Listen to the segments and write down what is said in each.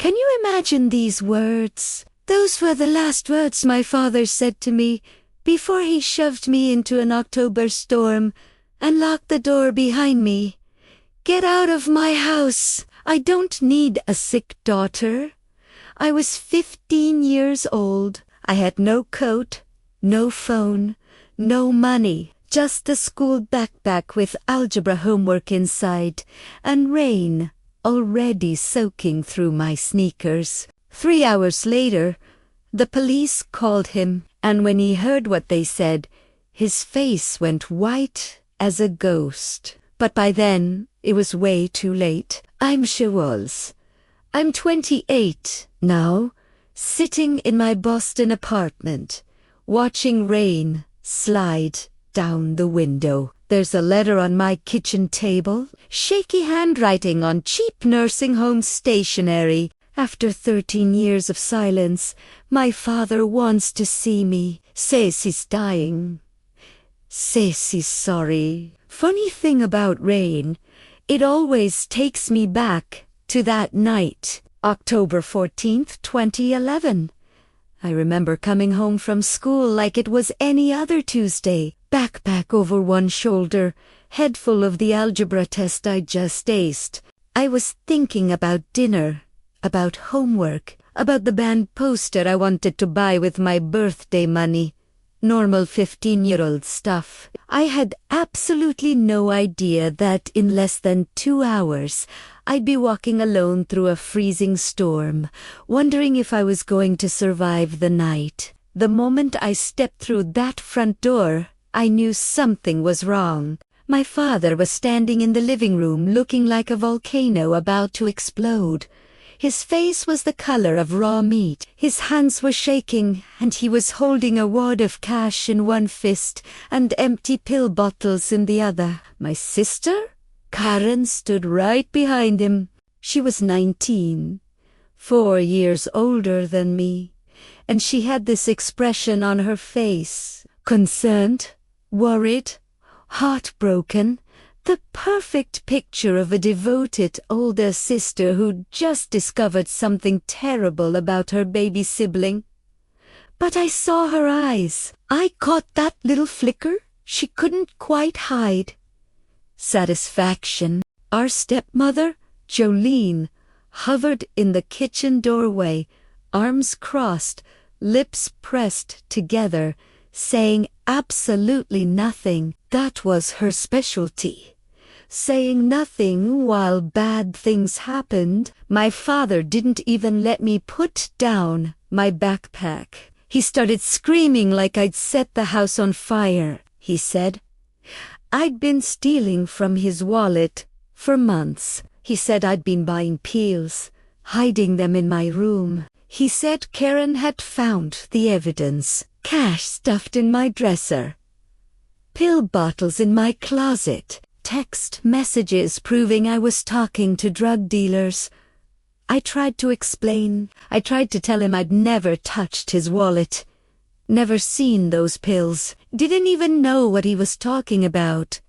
Can you imagine these words? Those were the last words my father said to me before he shoved me into an October storm and locked the door behind me. Get out of my house. I don't need a sick daughter. I was 15 years old. I had no coat, no phone, no money, just a school backpack with algebra homework inside, and rain already soaking through my sneakers. 3 hours later, the police called him, and when he heard what they said, his face went white as a ghost. But by then, it was way too late. I'm Sher Walls. I'm 28 now, sitting in my Boston apartment, watching rain slide down the window. There's a letter on my kitchen table, shaky handwriting on cheap nursing home stationery. After 13 years of silence, my father wants to see me, says he's dying, says he's sorry. Funny thing about rain, it always takes me back to that night, October 14th, 2011. I remember coming home from school like it was any other Tuesday, backpack over one shoulder, head full of the algebra test I'd just aced. I was thinking about dinner, about homework, about the band poster I wanted to buy with my birthday money. Normal 15-year-old stuff. I had absolutely no idea that in less than 2 hours, I'd be walking alone through a freezing storm, wondering if I was going to survive the night. The moment I stepped through that front door, I knew something was wrong. My father was standing in the living room looking like a volcano about to explode. His face was the color of raw meat. His hands were shaking, and he was holding a wad of cash in one fist and empty pill bottles in the other. My sister, Karen, stood right behind him. She was 19, 4 years older than me, and she had this expression on her face. Concerned, worried, heartbroken. The perfect picture of a devoted older sister who'd just discovered something terrible about her baby sibling. But I saw her eyes. I caught that little flicker she couldn't quite hide. Satisfaction. Our stepmother, Jolene, hovered in the kitchen doorway, arms crossed, lips pressed together, saying absolutely nothing. That was her specialty. Saying nothing while bad things happened. My father didn't even let me put down my backpack. He started screaming like I'd set the house on fire, he said. I'd been stealing from his wallet for months. He said I'd been buying pills, hiding them in my room. He said Karen had found the evidence. Cash stuffed in my dresser. Pill bottles in my closet. Text messages proving I was talking to drug dealers. I tried to explain. I tried to tell him I'd never touched his wallet. Never seen those pills. Didn't even know what he was talking about.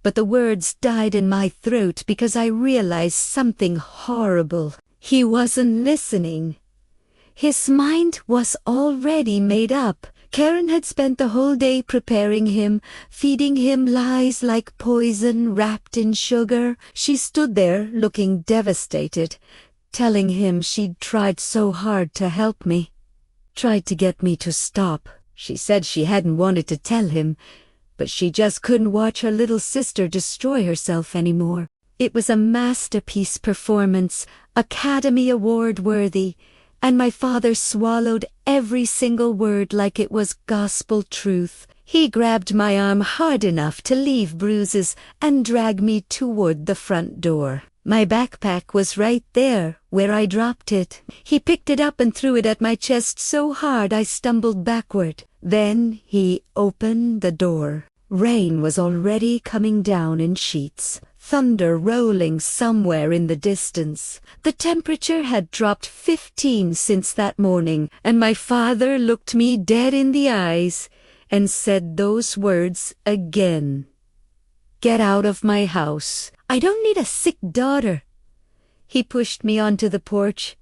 But the words died in my throat because I realized something horrible. He wasn't listening. His mind was already made up. Karen had spent the whole day preparing him, feeding him lies like poison wrapped in sugar. She stood there looking devastated, telling him she'd tried so hard to help me. Tried to get me to stop. She said she hadn't wanted to tell him, but she just couldn't watch her little sister destroy herself anymore. It was a masterpiece performance, Academy Award worthy, and my father swallowed every single word like it was gospel truth. He grabbed my arm hard enough to leave bruises and drag me toward the front door. My backpack was right there, where I dropped it. He picked it up and threw it at my chest so hard I stumbled backward. Then he opened the door. Rain was already coming down in sheets. Thunder rolling somewhere in the distance. The temperature had dropped 15 since that morning, and my father looked me dead in the eyes and said those words again. Get out of my house. I don't need a sick daughter. He pushed me onto the porch.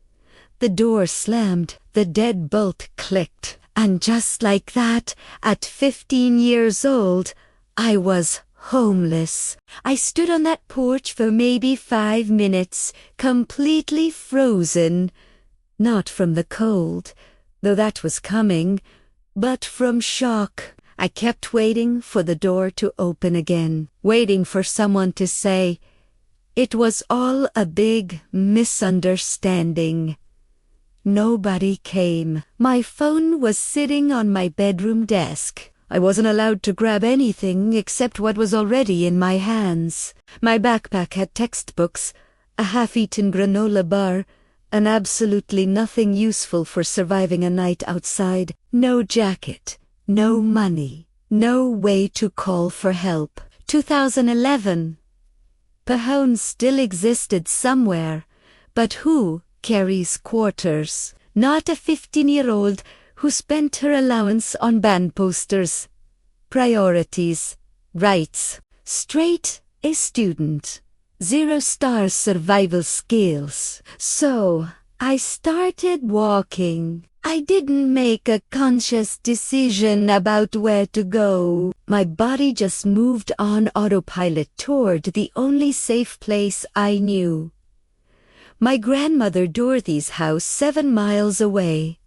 The door slammed, the deadbolt clicked, and just like that, at 15 years old, I was homeless. I stood on that porch for maybe 5 minutes, completely frozen. Not from the cold, though that was coming, but from shock. I kept waiting for the door to open again, waiting for someone to say, "It was all a big misunderstanding." Nobody came. My phone was sitting on my bedroom desk. I wasn't allowed to grab anything except what was already in my hands. My backpack had textbooks, a half-eaten granola bar, and absolutely nothing useful for surviving a night outside. No jacket, no money, no way to call for help. 2011. Pahone still existed somewhere, but who carries quarters? Not a 15-year-old who spent her allowance on band posters. Priorities, rights. Straight A student. 0 stars survival skills. So, I started walking. I didn't make a conscious decision about where to go. My body just moved on autopilot toward the only safe place I knew. My grandmother Dorothy's house 7 miles away.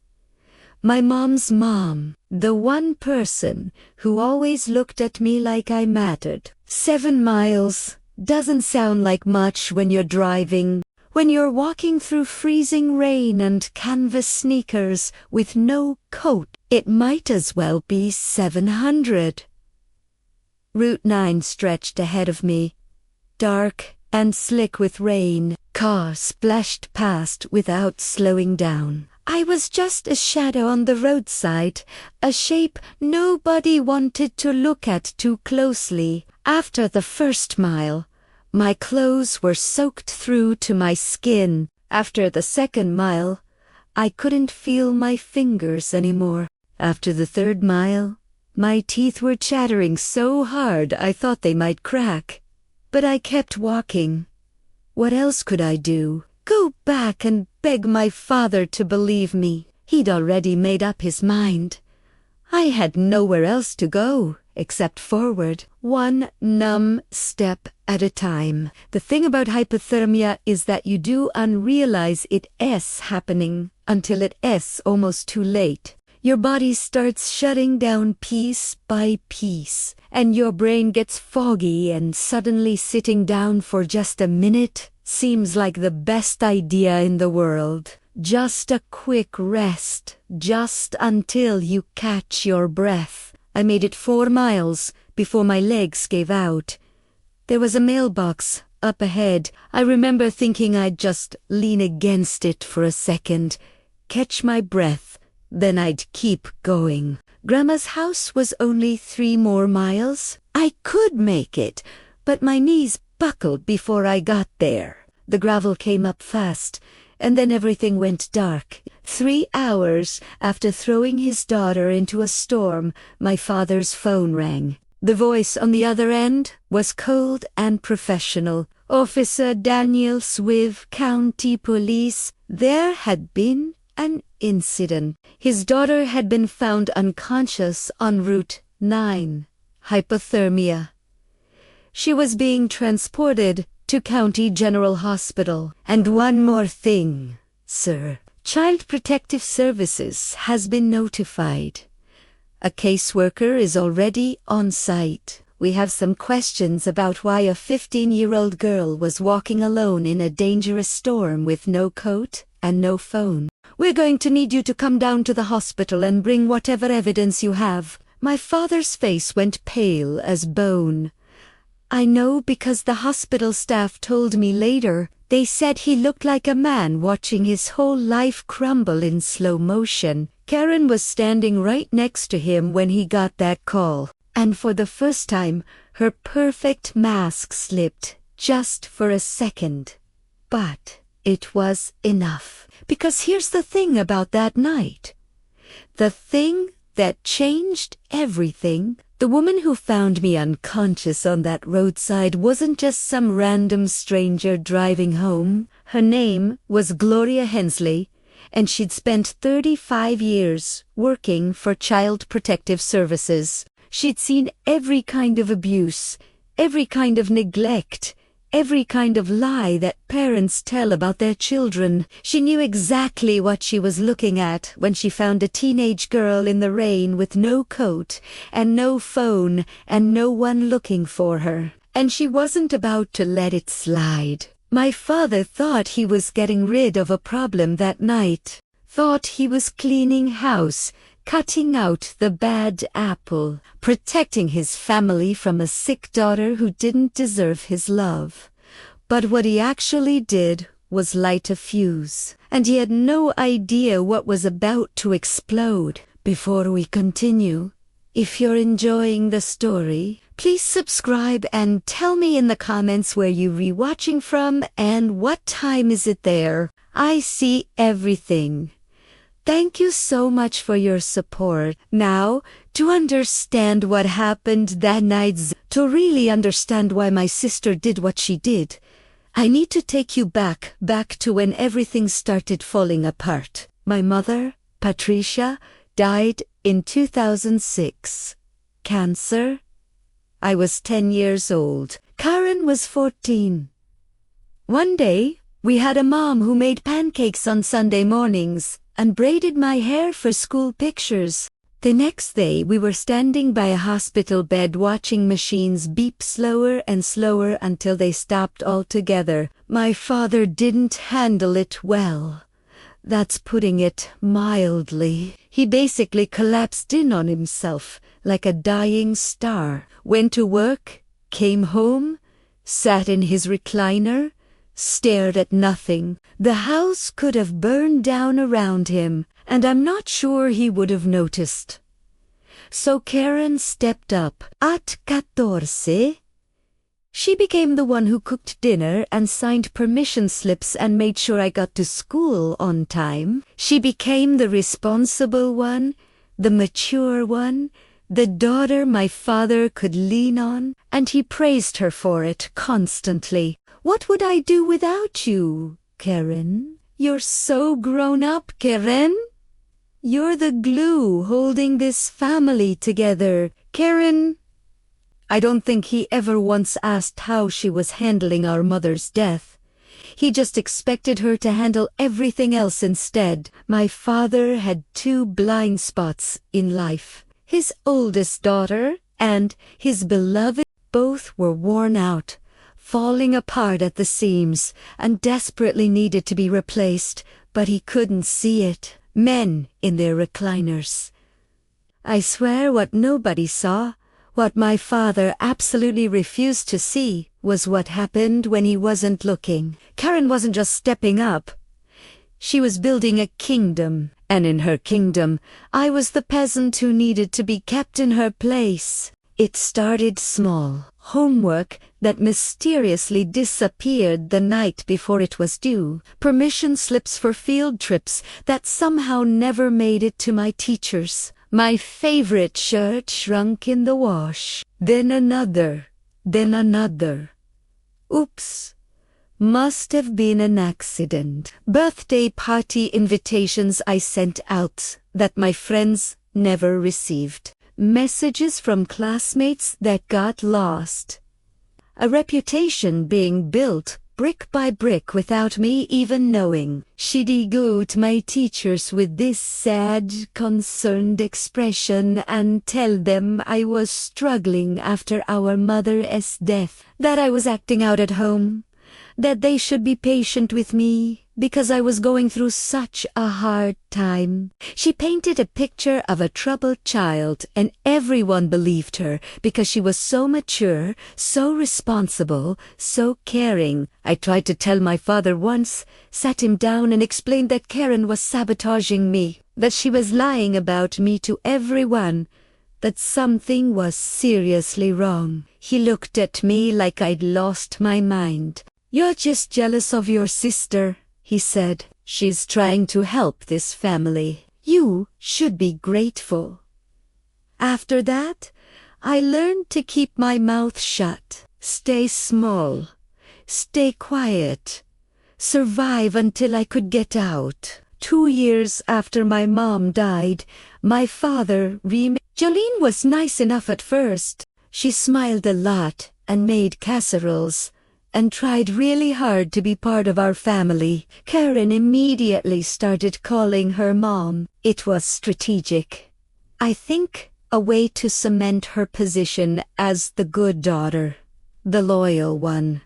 My mom's mom, the one person who always looked at me like I mattered. 7 miles doesn't sound like much when you're driving. When you're walking through freezing rain and canvas sneakers with no coat, it might as well be 700. Route 9 stretched ahead of me, dark and slick with rain. Cars splashed past without slowing down. I was just a shadow on the roadside, a shape nobody wanted to look at too closely. After the first mile, my clothes were soaked through to my skin. After the second mile, I couldn't feel my fingers anymore. After the third mile, my teeth were chattering so hard I thought they might crack. But I kept walking. What else could I do? Go back and beg my father to believe me. He'd already made up his mind. I had nowhere else to go except forward, one numb step at a time. The thing about hypothermia is that you do unrealize it's happening until it's almost too late. Your body starts shutting down piece by piece, and your brain gets foggy, and suddenly sitting down for just a minute seems like the best idea in the world. Just a quick rest, just until you catch your breath. I made it 4 miles before my legs gave out. There was a mailbox up ahead. I remember thinking I'd just lean against it for a second, catch my breath, then I'd keep going. Grandma's house was only 3 more miles. I could make it, but my knees buckled before I got there. The gravel came up fast, and then everything went dark. 3 hours after throwing his daughter into a storm, my father's phone rang. The voice on the other end was cold and professional. "Officer Daniel Swift, County Police. There had been an incident. His daughter had been found unconscious on Route 9. Hypothermia. She was being transported to County General Hospital. And one more thing, sir. Child Protective Services has been notified. A caseworker is already on site. We have some questions about why a 15-year-old girl was walking alone in a dangerous storm with no coat and no phone. We're going to need you to come down to the hospital and bring whatever evidence you have." My father's face went pale as bone. I know because the hospital staff told me later. They said he looked like a man watching his whole life crumble in slow motion. Karen was standing right next to him when he got that call. And for the first time, her perfect mask slipped, just for a second. But it was enough. Because here's the thing about that night. The thing that changed everything. The woman who found me unconscious on that roadside wasn't just some random stranger driving home. Her name was Gloria Hensley, and she'd spent 35 years working for Child Protective Services. She'd seen every kind of abuse, every kind of neglect, every kind of lie that parents tell about their children. She knew exactly what she was looking at when she found a teenage girl in the rain with no coat and no phone and no one looking for her. And she wasn't about to let it slide. My father thought he was getting rid of a problem that night, thought he was cleaning house, cutting out the bad apple, protecting his family from a sick daughter who didn't deserve his love. But what he actually did was light a fuse, and he had no idea what was about to explode. Before we continue, if you're enjoying the story, please subscribe and tell me in the comments where you're rewatching from and what time is it there. I see everything. Thank you so much for your support. Now, to understand what happened that night, to really understand why my sister did what she did, I need to take you back to when everything started falling apart. My mother, Patricia, died in 2006. Cancer. I was 10 years old. Karen was 14. One day, we had a mom who made pancakes on Sunday mornings and braided my hair for school pictures. The next day, we were standing by a hospital bed watching machines beep slower and slower until they stopped altogether. My father didn't handle it well. That's putting it mildly. He basically collapsed in on himself like a dying star. Went to work, came home, sat in his recliner, stared at nothing. The house could have burned down around him, and I'm not sure he would have noticed. So Karen stepped up. At 14, she became the one who cooked dinner and signed permission slips and made sure I got to school on time. She became the responsible one, the mature one, the daughter my father could lean on, and he praised her for it constantly. What would I do without you, Karen? You're so grown up, Karen. You're the glue holding this family together, Karen. I don't think he ever once asked how she was handling our mother's death. He just expected her to handle everything else instead. My father had two blind spots in life. His oldest daughter and his beloved, both were worn out, falling apart at the seams, and desperately needed to be replaced, but he couldn't see it. Men in their recliners. I swear what nobody saw, what my father absolutely refused to see, was what happened when he wasn't looking. Karen wasn't just stepping up. She was building a kingdom, and in her kingdom, I was the peasant who needed to be kept in her place. It started small. Homework that mysteriously disappeared the night before it was due. Permission slips for field trips that somehow never made it to my teachers. My favorite shirt shrunk in the wash. Then another. Then another. Oops. Must have been an accident. Birthday party invitations I sent out that my friends never received. Messages from classmates that got lost. A reputation being built brick by brick without me even knowing. She'd go to my teachers with this sad, concerned expression and tell them I was struggling after our mother's death, that I was acting out at home, that they should be patient with me because I was going through such a hard time. She painted a picture of a troubled child, and everyone believed her because she was so mature, so responsible, so caring. I tried to tell my father once, sat him down and explained that Karen was sabotaging me, that she was lying about me to everyone, that something was seriously wrong. He looked at me like I'd lost my mind. "You're just jealous of your sister," he said. "She's trying to help this family. You should be grateful." After that, I learned to keep my mouth shut, stay small, stay quiet, survive until I could get out. 2 years after my mom died, my father Jolene was nice enough at first. She smiled a lot and made casseroles and tried really hard to be part of our family. Karen immediately started calling her mom. It was strategic. I think a way to cement her position as the good daughter, the loyal one.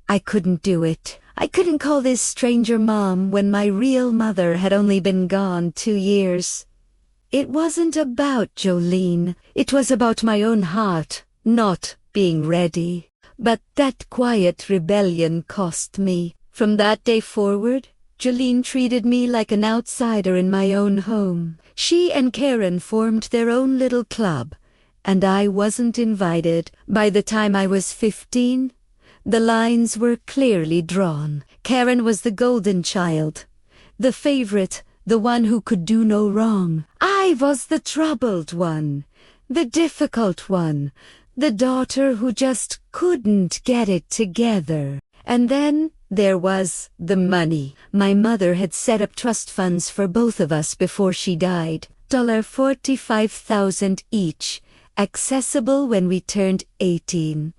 I couldn't do it. I couldn't call this stranger mom when my real mother had only been gone 2 years. It wasn't about Jolene. It was about my own heart not being ready. But that quiet rebellion cost me. From that day forward, Jolene treated me like an outsider in my own home. She and Karen formed their own little club, and I wasn't invited. By the time I was 15, the lines were clearly drawn. Karen was the golden child, the favorite, the one who could do no wrong. I was the troubled one, the difficult one, the daughter who just couldn't get it together. And then there was the money. My mother had set up trust funds for both of us before she died. $45,000 each, accessible when we turned 18.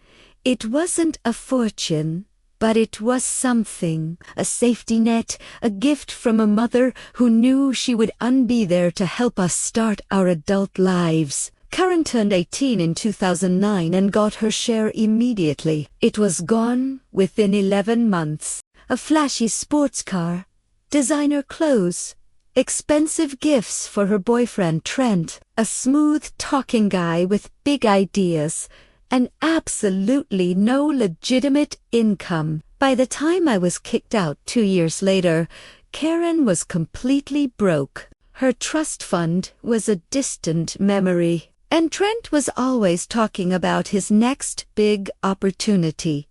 It wasn't a fortune, but it was something, a safety net, a gift from a mother who knew she would be there to help us start our adult lives. Karen turned 18 in 2009 and got her share immediately. It was gone within 11 months. A flashy sports car, designer clothes, expensive gifts for her boyfriend Trent, a smooth-talking guy with big ideas, and absolutely no legitimate income. By the time I was kicked out 2 years later, Karen was completely broke. Her trust fund was a distant memory. And Trent was always talking about his next big opportunity,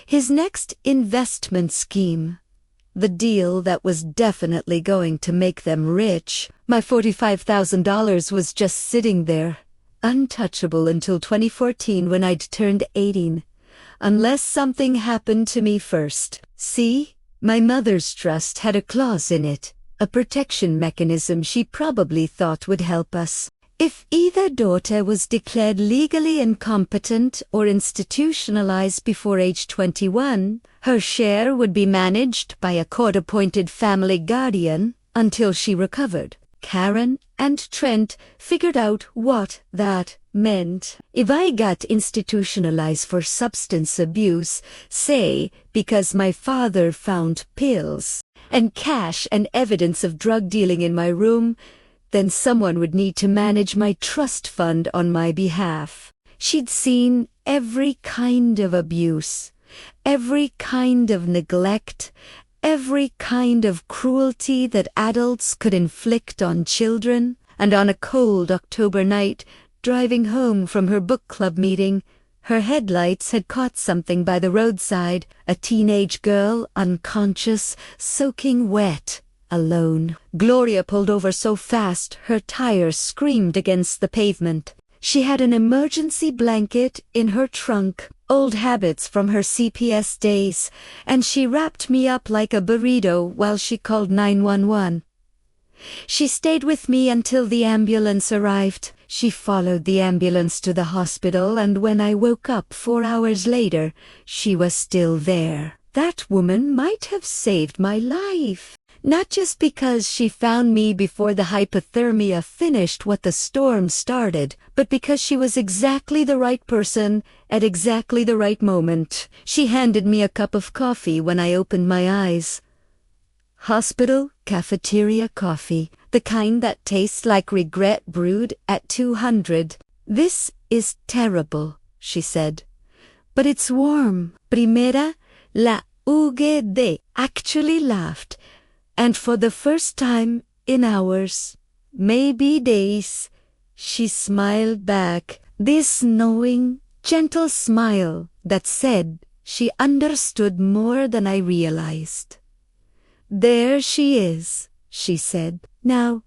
his next investment scheme, the deal that was definitely going to make them rich. My $45,000 was just sitting there, untouchable until 2014 when I'd turned 18, unless something happened to me first. See, my mother's trust had a clause in it, a protection mechanism she probably thought would help us. If either daughter was declared legally incompetent or institutionalized before age 21, her share would be managed by a court-appointed family guardian until she recovered. Karen and Trent figured out what that meant. If I got institutionalized for substance abuse, say because my father found pills and cash and evidence of drug dealing in my room, then someone would need to manage my trust fund on my behalf. She'd seen every kind of abuse, every kind of neglect, every kind of cruelty that adults could inflict on children. And on a cold October night, driving home from her book club meeting, her headlights had caught something by the roadside, a teenage girl, unconscious, soaking wet. Alone. Gloria pulled over so fast her tires screamed against the pavement. She had an emergency blanket in her trunk, old habits from her CPS days, and she wrapped me up like a burrito while she called 911. She stayed with me until the ambulance arrived. She followed the ambulance to the hospital, and when I woke up 4 hours later, she was still there. That woman might have saved my life. Not just because she found me before the hypothermia finished what the storm started, but because she was exactly the right person at exactly the right moment. She handed me a cup of coffee when I opened my eyes. Hospital cafeteria coffee, the kind that tastes like regret brewed at 200. This is terrible, she said. But it's warm. Primera, la UGD actually laughed. And for the first time in hours, maybe days, she smiled back, this knowing, gentle smile that said she understood more than I realized. There she is, she said. Now,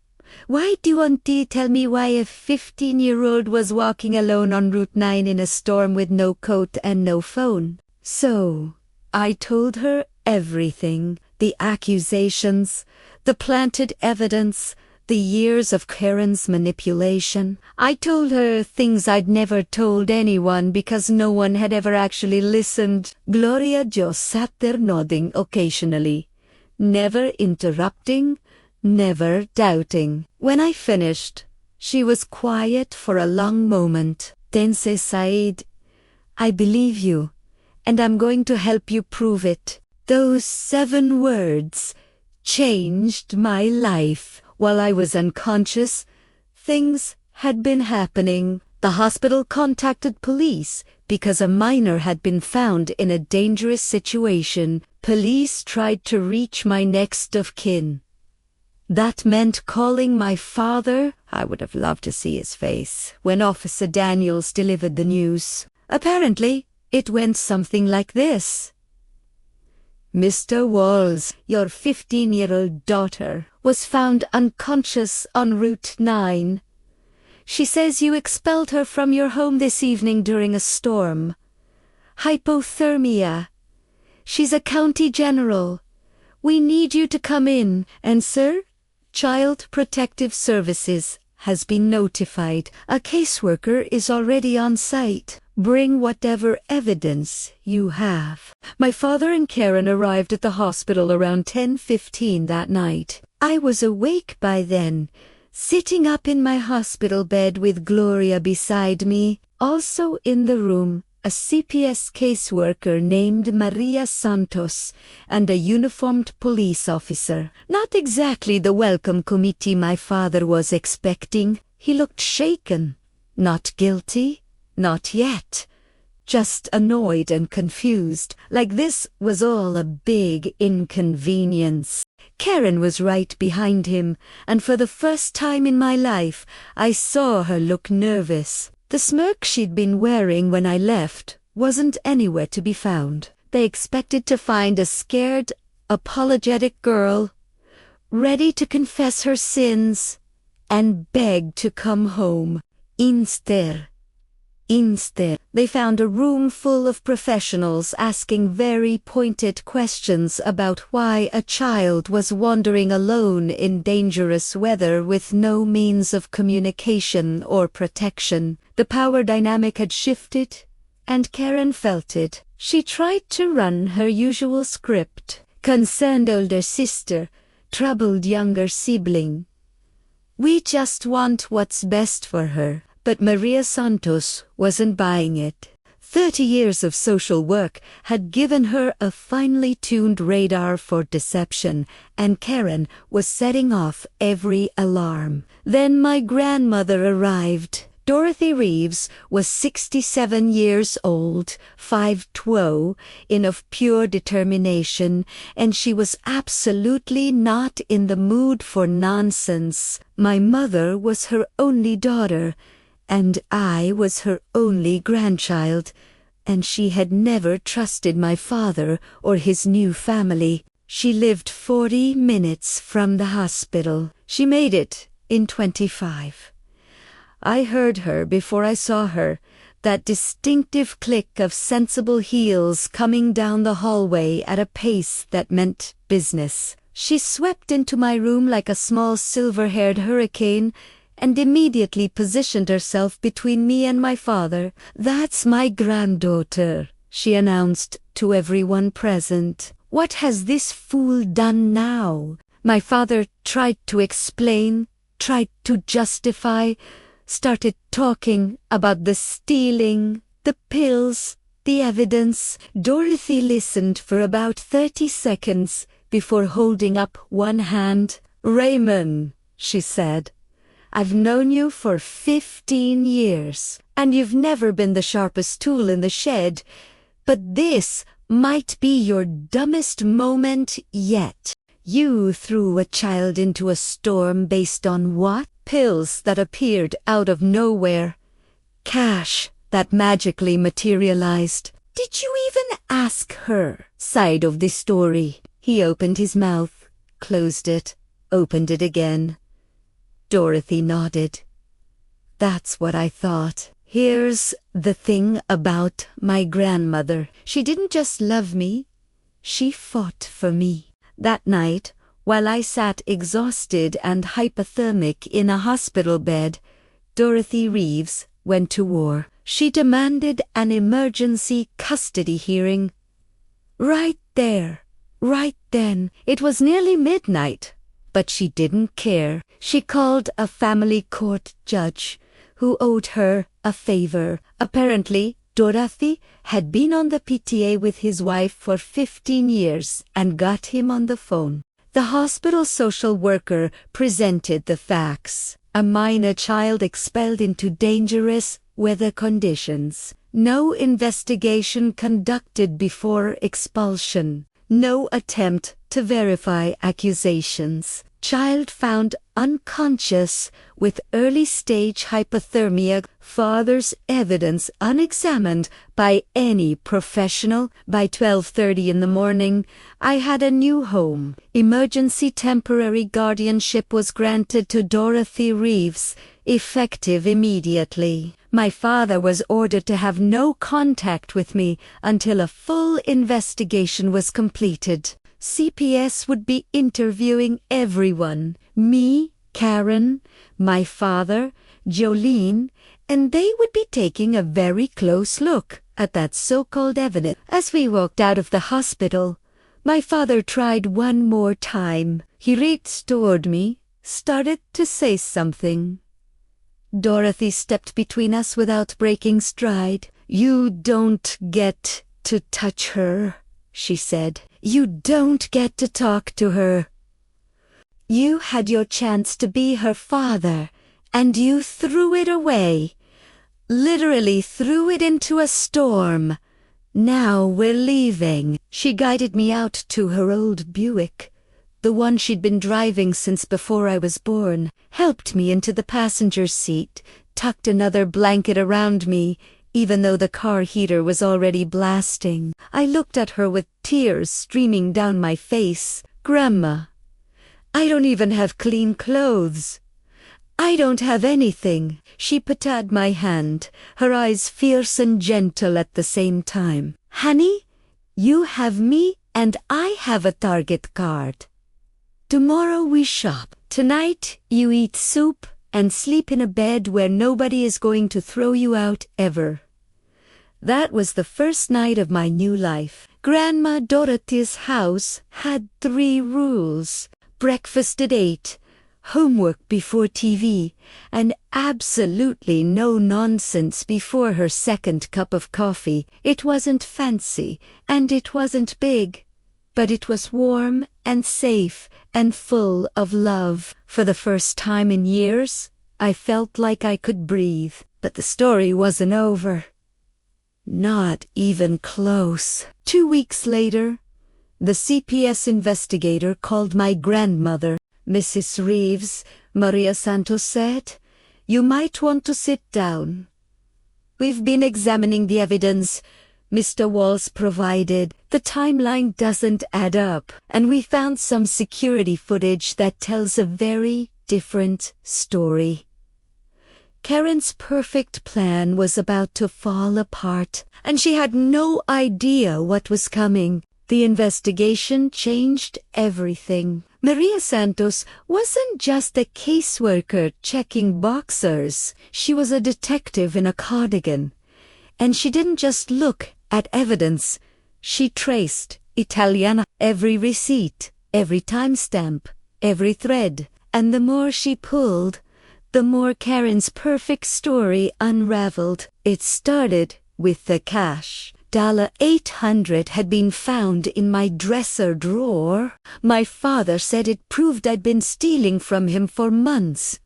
why do Auntie tell me why a 15-year-old was walking alone on Route 9 in a storm with no coat and no phone? So, I told her everything, the accusations, the planted evidence, the years of Karen's manipulation. I told her things I'd never told anyone because no one had ever actually listened. Gloria just sat there nodding occasionally, never interrupting, never doubting. When I finished, she was quiet for a long moment. Then sighed, "I believe you, and I'm going to help you prove it." Those 7 words changed my life. While I was unconscious, things had been happening. The hospital contacted police because a minor had been found in a dangerous situation. Police tried to reach my next of kin. That meant calling my father. I would have loved to see his face when Officer Daniels delivered the news. Apparently, it went something like this. "Mr. Walls, your 15-year-old daughter was found unconscious on Route 9. She says you expelled her from your home this evening during a storm. Hypothermia. She's a county general. We need you to come in. And sir, Child Protective Services has been notified. A caseworker is already on site. Bring whatever evidence you have." My father and Karen arrived at the hospital around 10:15 that night. I was awake by then, sitting up in my hospital bed with Gloria beside me. Also in the room, a CPS caseworker named Maria Santos and a uniformed police officer. Not exactly the welcome committee my father was expecting. He looked shaken. Not guilty. Not yet. Just annoyed and confused, like this was all a big inconvenience. Karen was right behind him, and for the first time in my life, I saw her look nervous. The smirk she'd been wearing when I left wasn't anywhere to be found. They expected to find a scared, apologetic girl, ready to confess her sins and beg to come home. Instead, they found a room full of professionals asking very pointed questions about why a child was wandering alone in dangerous weather with no means of communication or protection. The power dynamic had shifted, and Karen felt it. She tried to run her usual script. Concerned older sister, troubled younger sibling. We just want what's best for her. But Maria Santos wasn't buying it. 30 years of social work had given her a finely tuned radar for deception, and Karen was setting off every alarm. Then my grandmother arrived. Dorothy Reeves was 67 years old, 5'2", in of pure determination, and she was absolutely not in the mood for nonsense. My mother was her only daughter, and I was her only grandchild, and she had never trusted my father or his new family. She lived 40 minutes from the hospital. She made it in 25. I heard her before I saw her, that distinctive click of sensible heels coming down the hallway at a pace that meant business. She swept into my room like a small silver-haired hurricane, and immediately positioned herself between me and my father. "That's my granddaughter," she announced to everyone present. "What has this fool done now?" My father tried to explain, tried to justify, started talking about the stealing, the pills, the evidence. Dorothy listened for about 30 seconds before holding up one hand. "Raymond," she said, "I've known you for 15 years, and you've never been the sharpest tool in the shed, but this might be your dumbest moment yet. You threw a child into a storm based on what? Pills that appeared out of nowhere. Cash that magically materialized. Did you even ask her side of the story?" He opened his mouth, closed it, opened it again. Dorothy nodded. "That's what I thought. Here's the thing about my grandmother. She didn't just love me. She fought for me. That night, while I sat exhausted and hypothermic in a hospital bed, Dorothy Reeves went to war. She demanded an emergency custody hearing. Right there, right then. It was nearly midnight, but she didn't care. She called a family court judge who owed her a favor. Apparently, Dorothy had been on the PTA with his wife for 15 years and got him on the phone. The hospital social worker presented the facts. A minor child expelled into dangerous weather conditions. No investigation conducted before expulsion. No attempt to verify accusations. Child found unconscious with early-stage hypothermia. Father's evidence unexamined by any professional. By 12:30 in the morning, I had a new home. Emergency temporary guardianship was granted to Dorothy Reeves, effective immediately. My father was ordered to have no contact with me until a full investigation was completed. CPS would be interviewing everyone. Me, Karen, my father, Jolene, and they would be taking a very close look at that so-called evidence. As we walked out of the hospital, my father tried one more time. He reached toward me, started to say something. Dorothy stepped between us without breaking stride. "You don't get to touch her," she said. "You don't get to talk to her. You had your chance to be her father, and you threw it away. Literally threw it into a storm. Now we're leaving." She guided me out to her old Buick, the one she'd been driving since before I was born, helped me into the passenger seat, tucked another blanket around me, even though the car heater was already blasting. I looked at her with tears streaming down my face. "Grandma, I don't even have clean clothes. I don't have anything." She patted my hand, her eyes fierce and gentle at the same time. "Honey, you have me and I have a Target card. Tomorrow we shop. Tonight you eat soup and sleep in a bed where nobody is going to throw you out ever." That was the first night of my new life. Grandma Dorothy's house had 3 rules. Breakfast at 8, homework before TV, and absolutely no nonsense before her second cup of coffee. It wasn't fancy, and it wasn't big, but it was warm and safe and full of love. For the first time in years, I felt like I could breathe. But the story wasn't over. Not even close. 2 weeks later, the CPS investigator called my grandmother. "Mrs. Reeves," Maria Santos said, "you might want to sit down. We've been examining the evidence Mr. Walls provided. The timeline doesn't add up, and we found some security footage that tells a very different story." Karen's perfect plan was about to fall apart, and she had no idea what was coming. The investigation changed everything. Maria Santos wasn't just a caseworker checking boxers. She was a detective in a cardigan. And she didn't just look at evidence. She traced Italiana, every receipt, every timestamp, every thread. And the more she pulled, the more Karen's perfect story unraveled. It started with the cash. $800 had been found in my dresser drawer. My father said it proved I'd been stealing from him for months.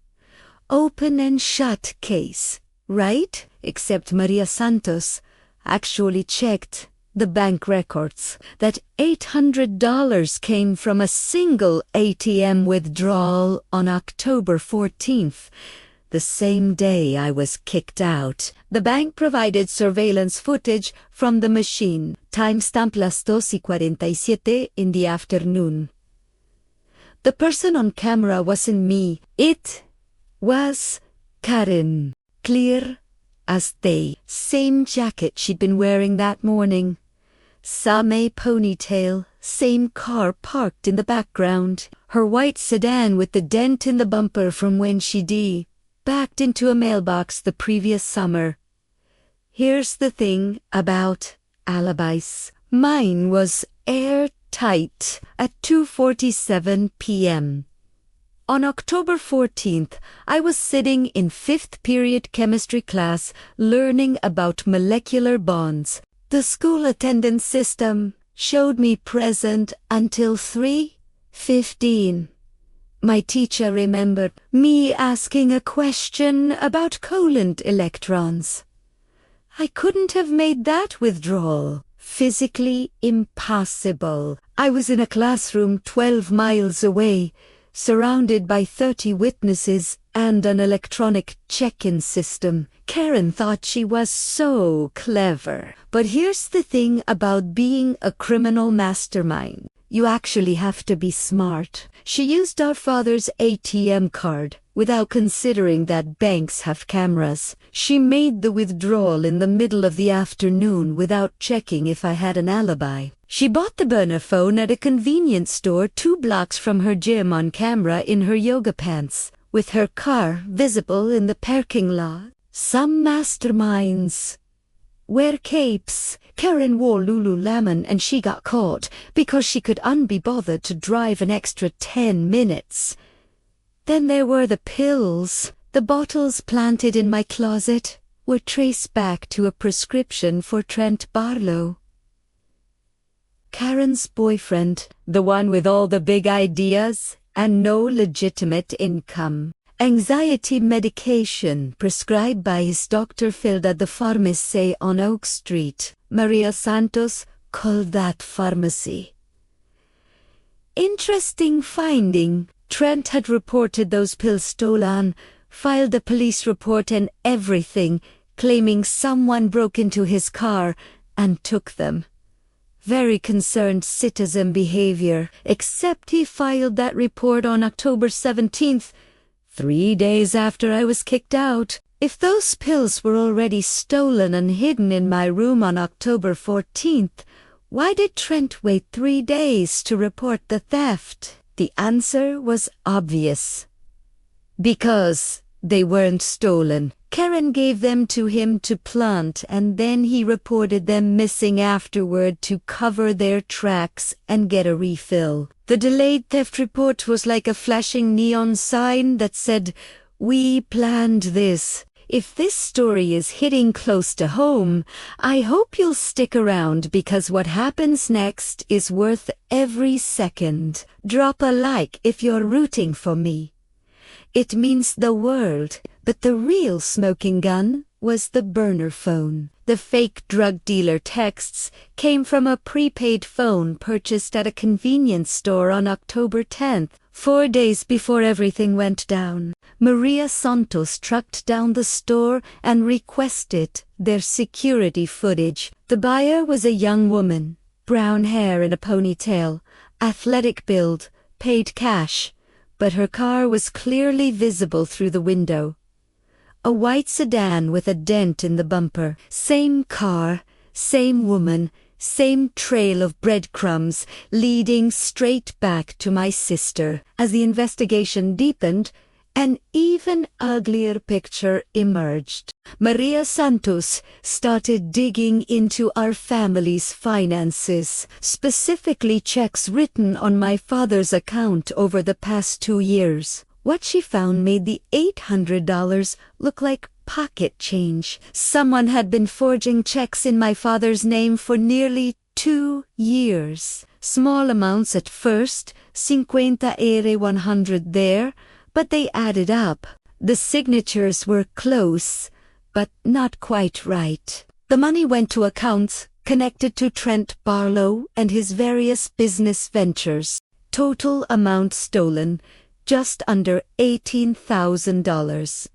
Open and shut case, right? Except Maria Santos actually checked the bank records. That $800 came from a single ATM withdrawal on October 14th. The same day I was kicked out. The bank provided surveillance footage from the machine. Timestamp las 2:47 in the afternoon. The person on camera wasn't me. It was Karen. Clear as day. Same jacket she'd been wearing that morning. Same ponytail, same car parked in the background. Her white sedan with the dent in the bumper from when she backed into a mailbox the previous summer. Here's the thing about alibis. Mine was airtight at 2:47 p.m. On October 14th, I was sitting in 5th period chemistry class learning about molecular bonds. The school attendance system showed me present until 3:15. My teacher remembered me asking a question about covalent electrons. I couldn't have made that withdrawal. Physically impossible. I was in a classroom 12 miles away, surrounded by 30 witnesses and an electronic check-in system. Karen thought she was so clever. But here's the thing about being a criminal mastermind. You actually have to be smart. She used our father's ATM card without considering that banks have cameras. She made the withdrawal in the middle of the afternoon without checking if I had an alibi. She bought the burner phone at a convenience store 2 blocks from her gym on camera in her yoga pants, with her car visible in the parking lot. Some masterminds wear capes. Karen wore Lululemon and she got caught because she could be bothered to drive an extra 10 minutes. Then there were the pills. The bottles planted in my closet were traced back to a prescription for Trent Barlow. Karen's boyfriend, the one with all the big ideas and no legitimate income. Anxiety medication prescribed by his doctor filled at the pharmacy on Oak Street. Maria Santos called that pharmacy. Interesting finding. Trent had reported those pills stolen, filed a police report and everything, claiming someone broke into his car and took them. Very concerned citizen behavior, except he filed that report on October 17th, 3 days after I was kicked out. If those pills were already stolen and hidden in my room on October 14th, why did Trent wait 3 days to report the theft? The answer was obvious. Because they weren't stolen. Karen gave them to him to plant and then he reported them missing afterward to cover their tracks and get a refill. The delayed theft report was like a flashing neon sign that said, "We planned this." If this story is hitting close to home, I hope you'll stick around because what happens next is worth every second. Drop a like if you're rooting for me. It means the world, but the real smoking gun was the burner phone. The fake drug dealer texts came from a prepaid phone purchased at a convenience store on October 10th, 4 days before everything went down. Maria Santos tracked down the store and requested their security footage. The buyer was a young woman, brown hair in a ponytail, athletic build, paid cash, but her car was clearly visible through the window. A white sedan with a dent in the bumper. Same car, same woman, same trail of breadcrumbs leading straight back to my sister. As the investigation deepened, an even uglier picture emerged. Maria Santos started digging into our family's finances, specifically checks written on my father's account over the past 2 years. What she found made the $800 look like pocket change. Someone had been forging checks in my father's name for nearly 2 years. Small amounts at first, 50 ere 100 there, but they added up. The signatures were close, but not quite right. The money went to accounts connected to Trent Barlow and his various business ventures. Total amount stolen, just under $18,000.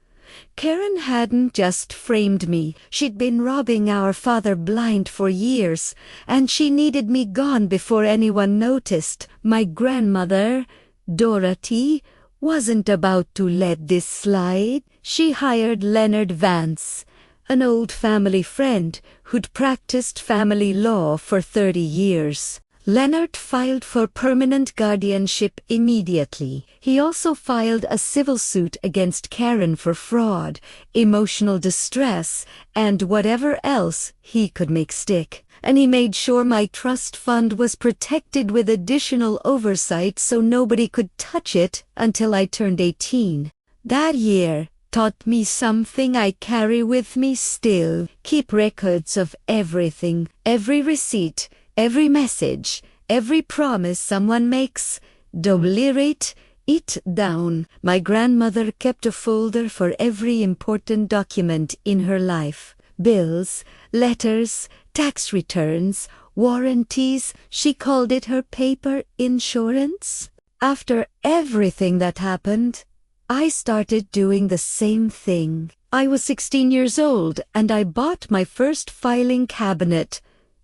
Karen hadn't just framed me. She'd been robbing our father blind for years, and she needed me gone before anyone noticed. My grandmother, Dorothy, wasn't about to let this slide. She hired Leonard Vance, an old family friend who'd practiced family law for 30 years. Leonard filed for permanent guardianship immediately. He also filed a civil suit against Karen for fraud, emotional distress, and whatever else he could make stick. And he made sure my trust fund was protected with additional oversight so nobody could touch it until I turned 18. That year taught me something I carry with me still. Keep records of everything, every receipt, every message, every promise someone makes. Write it down. My grandmother kept a folder for every important document in her life. Bills, letters, tax returns, warranties. She called it her paper insurance. After everything that happened, I started doing the same thing. I was 16 years old and I bought my first filing cabinet.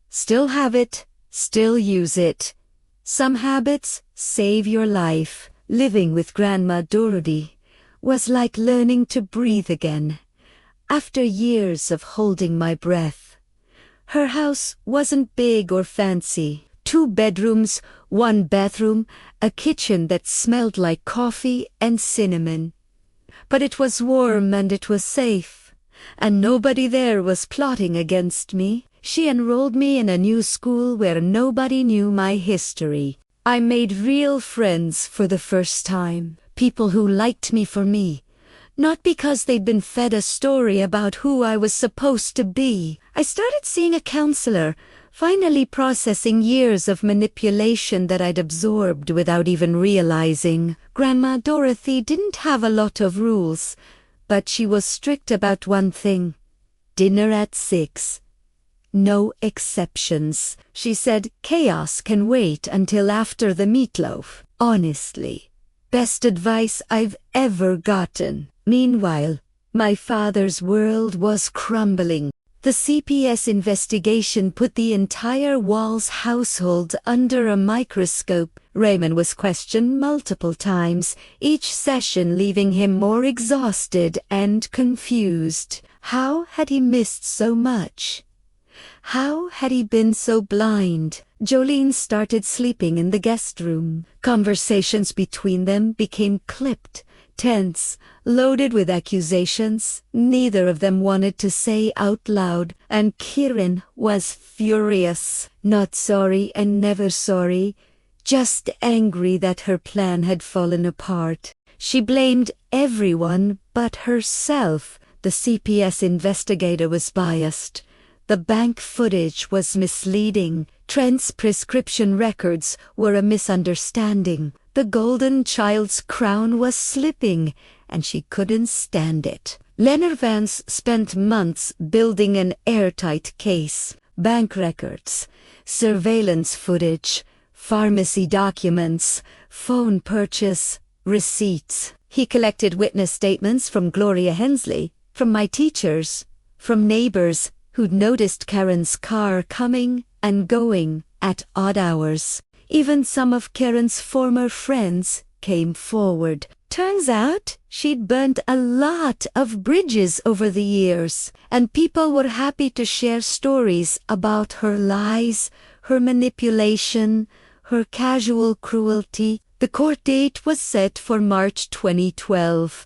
Still have it, still use it. Some habits save your life. Living with Grandma Dorothy was like learning to breathe again. After years of holding my breath. Her house wasn't big or fancy. 2 bedrooms, 1 bathroom, a kitchen that smelled like coffee and cinnamon. But it was warm and it was safe, and nobody there was plotting against me. She enrolled me in a new school where nobody knew my history. I made real friends for the first time, people who liked me for me. Not because they'd been fed a story about who I was supposed to be. I started seeing a counselor, finally processing years of manipulation that I'd absorbed without even realizing. Grandma Dorothy didn't have a lot of rules, but she was strict about one thing. Dinner at 6. No exceptions. She said chaos can wait until after the meatloaf. Honestly, best advice I've ever gotten. Meanwhile, my father's world was crumbling. The CPS investigation put the entire Walls household under a microscope. Raymond was questioned multiple times, each session leaving him more exhausted and confused. How had he missed so much? How had he been so blind? Jolene started sleeping in the guest room. Conversations between them became clipped, tense, loaded with accusations neither of them wanted to say out loud, and Kieran was furious. Not sorry and never sorry, just angry that her plan had fallen apart. She blamed everyone but herself. The CPS investigator was biased. The bank footage was misleading. Trent's prescription records were a misunderstanding. The golden child's crown was slipping, and she couldn't stand it. Leonard Vance spent months building an airtight case. Bank records, surveillance footage, pharmacy documents, phone purchase, receipts. He collected witness statements from Gloria Hensley, from my teachers, from neighbors who'd noticed Karen's car coming and going at odd hours. Even some of Karen's former friends came forward. Turns out she'd burnt a lot of bridges over the years, and people were happy to share stories about her lies, her manipulation, her casual cruelty. The court date was set for March 2012,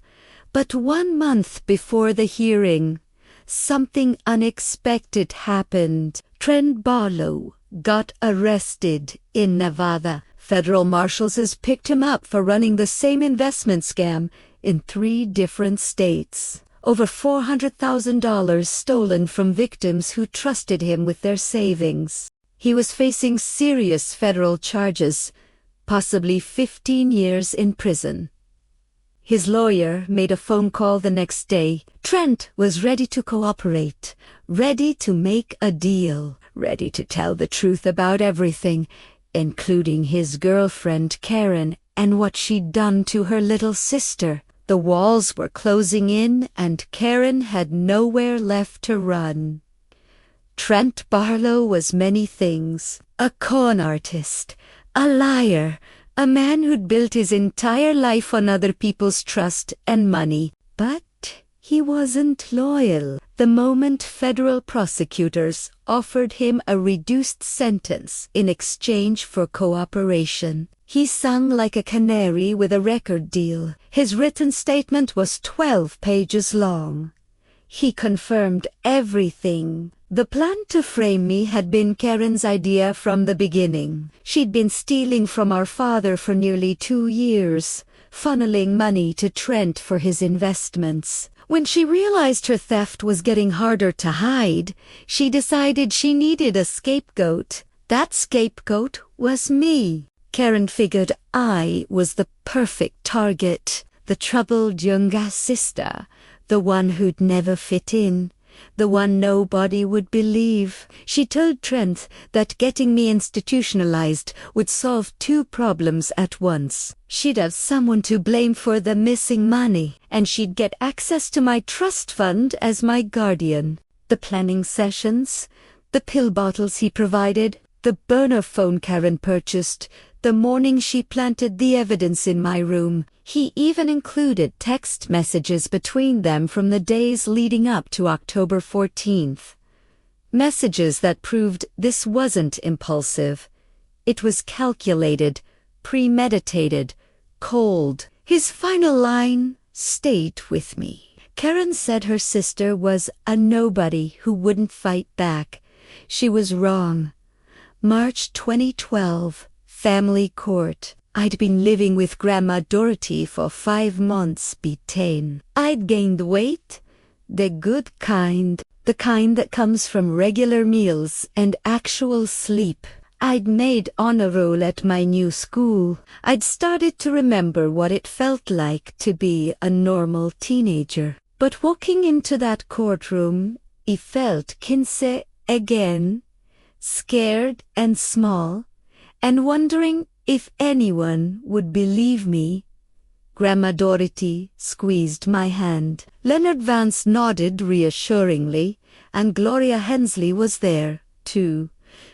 but 1 month before the hearing, something unexpected happened. Trent Barlow got arrested in Nevada. Federal marshals has picked him up for running the same investment scam in 3 different states. Over $400,000 stolen from victims who trusted him with their savings. He was facing serious federal charges, possibly 15 years in prison. His lawyer made a phone call the next day. Trent was ready to cooperate, ready to make a deal, ready to tell the truth about everything, including his girlfriend Karen and what she'd done to her little sister. The walls were closing in and Karen had nowhere left to run. Trent Barlow was many things: a con artist, a liar, a man who'd built his entire life on other people's trust and money. But He wasn't loyal. The moment federal prosecutors offered him a reduced sentence in exchange for cooperation, he sung like a canary with a record deal. His written statement was 12 pages long. He confirmed everything. The plan to frame me had been Karen's idea from the beginning. She'd been stealing from our father for nearly 2 years, funneling money to Trent for his investments. When she realized her theft was getting harder to hide, she decided she needed a scapegoat. That scapegoat was me. Karen figured I was the perfect target, the troubled younger sister, the one who'd never fit in, the one nobody would believe. She told Trent that getting me institutionalized would solve 2 problems at once. She'd have someone to blame for the missing money, and she'd get access to my trust fund as my guardian. The planning sessions, the pill bottles he provided, the burner phone Karen purchased, the morning she planted the evidence in my room. He even included text messages between them from the days leading up to October 14th. Messages that proved this wasn't impulsive. It was calculated, premeditated, cold. His final line stayed with me. Karen said her sister was a nobody who wouldn't fight back. She was wrong. March 2012, family court. I'd been living with Grandma Dorothy for 5 months, betaine. I'd gained weight, the good kind, the kind that comes from regular meals and actual sleep. I'd made honor roll at my new school. I'd started to remember what it felt like to be a normal teenager. But walking into that courtroom, I felt Kinsey again, scared and small, and wondering if anyone would believe me. Grandma Dorothy squeezed my hand. Leonard Vance nodded reassuringly, and Gloria Hensley was there, too,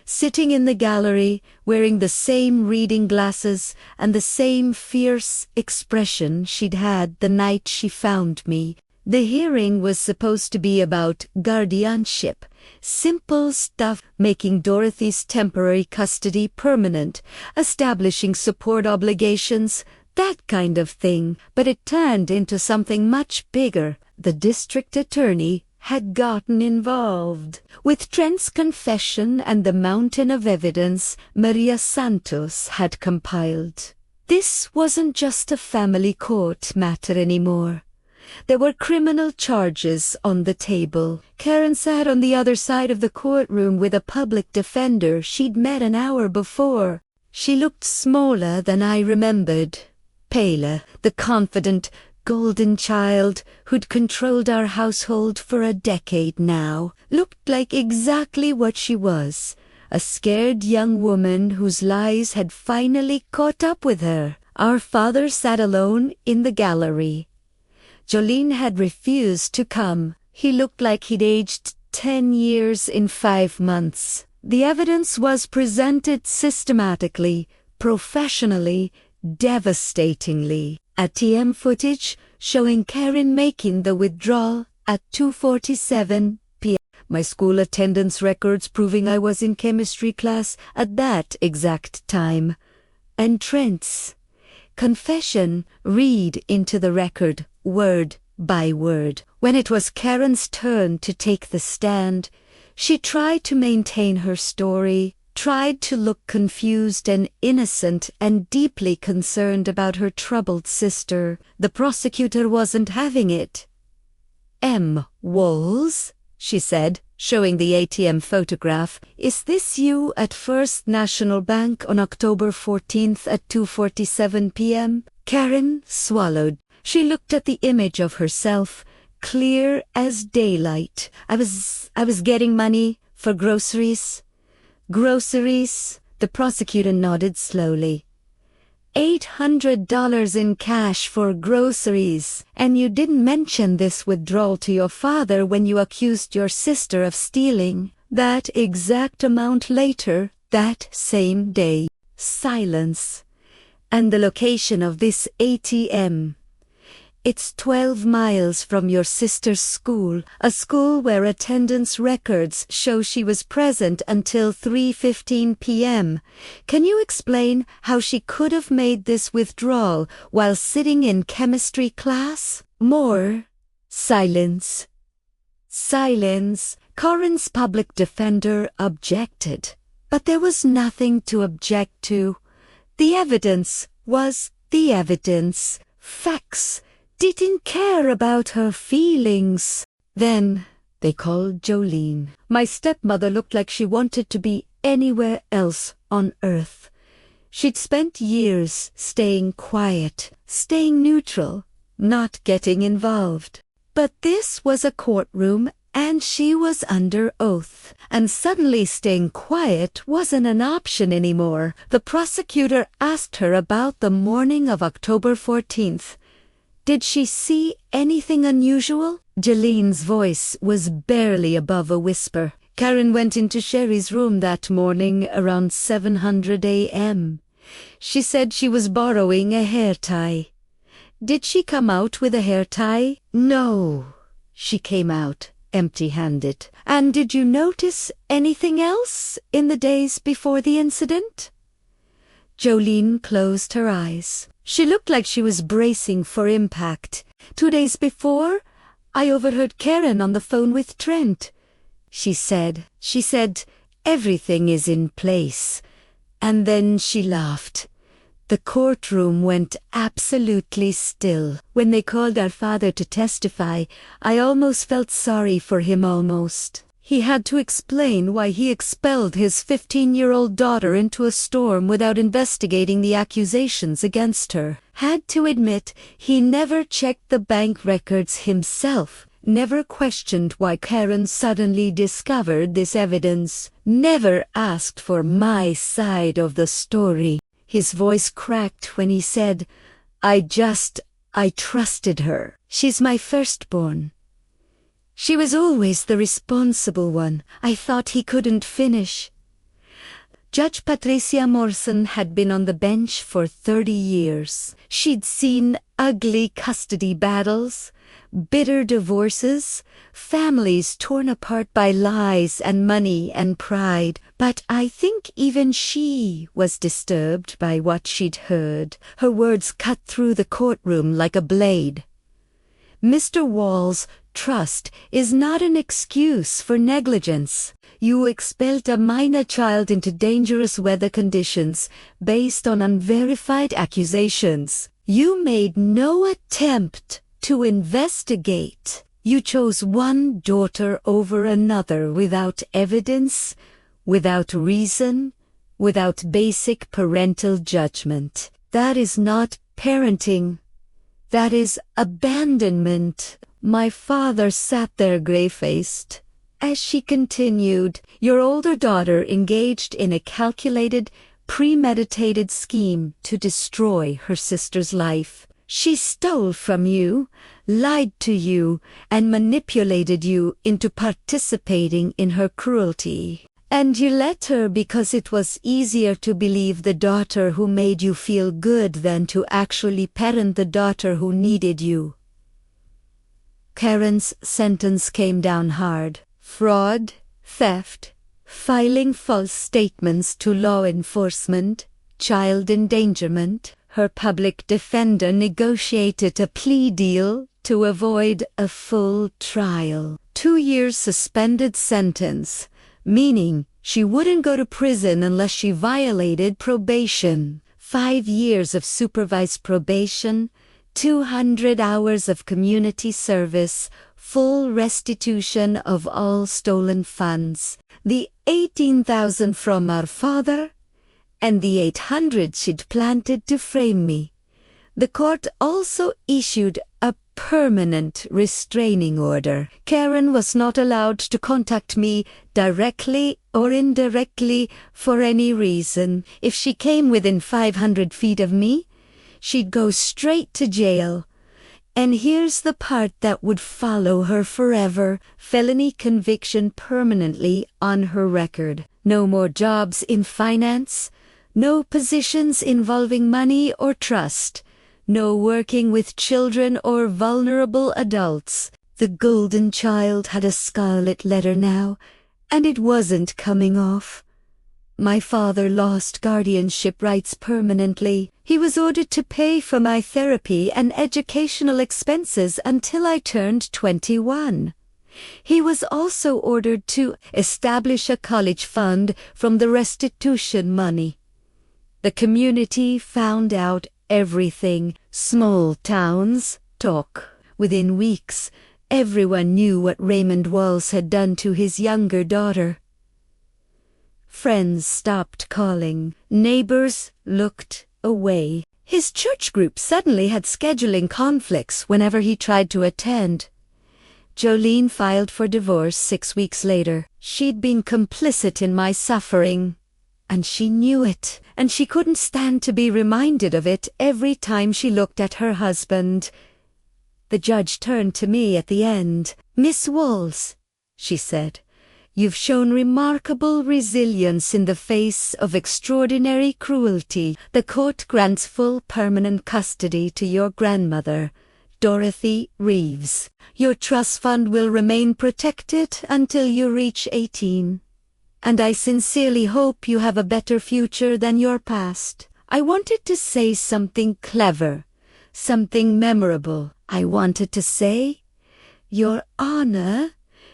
sitting in the gallery, wearing the same reading glasses and the same fierce expression she'd had the night she found me. The hearing was supposed to be about guardianship, simple stuff, making Dorothy's temporary custody permanent, establishing support obligations, that kind of thing. But it turned into something much bigger. The district attorney had gotten involved. With Trent's confession and the mountain of evidence Maria Santos had compiled. This wasn't just a family court matter anymore. There were criminal charges on the table. Karen sat on the other side of the courtroom with a public defender she'd met an hour before. She looked smaller than I remembered, paler. The confident, golden child who'd controlled our household for a decade now looked like exactly what she was, a scared young woman whose lies had finally caught up with her. Our father sat alone in the gallery. Jolene had refused to come. He looked like he'd aged 10 years in 5 months. The evidence was presented systematically, professionally, devastatingly. ATM footage showing Karen making the withdrawal at 2:47 p.m. My school attendance records proving I was in chemistry class at that exact time. And Trent's confession read into the record, word by word. When it was Karen's turn to take the stand, she tried to maintain her story, tried to look confused and innocent and deeply concerned about her troubled sister. The prosecutor wasn't having it. "M. Walls," she said, showing the ATM photograph, "is this you at First National Bank on October 14th at 2:47 p.m.? Karen swallowed. She looked at the image of herself, clear as daylight. I was getting money for groceries. Groceries? The prosecutor nodded slowly. $800 in cash for groceries. And you didn't mention this withdrawal to your father when you accused your sister of stealing. That exact amount later, that same day. Silence. And the location of this ATM. It's 12 miles from your sister's school, a school where attendance records show she was present until 3:15 p.m. Can you explain how she could have made this withdrawal while sitting in chemistry class? More silence. Silence. Corin's public defender objected. But there was nothing to object to. The evidence was the evidence. Facts. Didn't care about her feelings. Then they called Jolene. My stepmother looked like she wanted to be anywhere else on earth. She'd spent years staying quiet, staying neutral, not getting involved. But this was a courtroom and she was under oath. And suddenly staying quiet wasn't an option anymore. The prosecutor asked her about the morning of October 14th. Did she see anything unusual? Jolene's voice was barely above a whisper. Karen went into Sherry's room that morning around 7:00 a.m. She said she was borrowing a hair tie. Did she come out with a hair tie? No. She came out empty-handed. And did you notice anything else in the days before the incident? Jolene closed her eyes. She looked like she was bracing for impact. 2 days before, I overheard Karen on the phone with Trent. She said, everything is in place. And then she laughed. The courtroom went absolutely still. When they called our father to testify, I almost felt sorry for him almost. He had to explain why he expelled his 15-year-old daughter into a storm without investigating the accusations against her. Had to admit he never checked the bank records himself. Never questioned why Karen suddenly discovered this evidence. Never asked for my side of the story. His voice cracked when he said, I trusted her. She's my firstborn. She was always the responsible one. I thought he couldn't finish. Judge Patricia Morrison had been on the bench for 30 years. She'd seen ugly custody battles, bitter divorces, families torn apart by lies and money and pride. But I think even she was disturbed by what she'd heard. Her words cut through the courtroom like a blade. Mr. Walls' trust is not an excuse for negligence. You expelled a minor child into dangerous weather conditions based on unverified accusations. You made no attempt to investigate. You chose one daughter over another without evidence, without reason, without basic parental judgment. That is not parenting. That is abandonment. My father sat there gray-faced. As she continued, your older daughter engaged in a calculated, premeditated scheme to destroy her sister's life. She stole from you, lied to you, and manipulated you into participating in her cruelty. And you let her because it was easier to believe the daughter who made you feel good than to actually parent the daughter who needed you. Karen's sentence came down hard. Fraud, theft, filing false statements to law enforcement, child endangerment. Her public defender negotiated a plea deal to avoid a full trial. 2 years suspended sentence, meaning she wouldn't go to prison unless she violated probation. 5 years of supervised probation, 200 hours of community service, full restitution of all stolen funds, the 18,000 from our father, and the 800 she'd planted to frame me. The court also issued a permanent restraining order. Karen was not allowed to contact me directly or indirectly for any reason. If she came within 500 feet of me, she'd go straight to jail. And here's the part that would follow her forever. Felony conviction permanently on her record. No more jobs in finance. No positions involving money or trust. no working with children or vulnerable adults. The golden child had a scarlet letter now, and it wasn't coming off. My father lost guardianship rights permanently. He was ordered to pay for my therapy and educational expenses until I turned 21. He was also ordered to establish a college fund from the restitution money. The community found out everything. Small towns talk. Within weeks, everyone knew what Raymond Walls had done to his younger daughter. Friends stopped calling. Neighbors looked away. His church group suddenly had scheduling conflicts whenever he tried to attend. Jolene filed for divorce 6 weeks later. She'd been complicit in my suffering, and she knew it, and she couldn't stand to be reminded of it every time she looked at her husband. The judge turned to me at the end. "Miss Walls," she said, "you've shown remarkable resilience in the face of extraordinary cruelty. The court grants full permanent custody to your grandmother, Dorothy Reeves. Your trust fund will remain protected until you reach 18. And I sincerely hope you have a better future than your past." I wanted to say something clever, something memorable. I wanted to say, "Your Honor,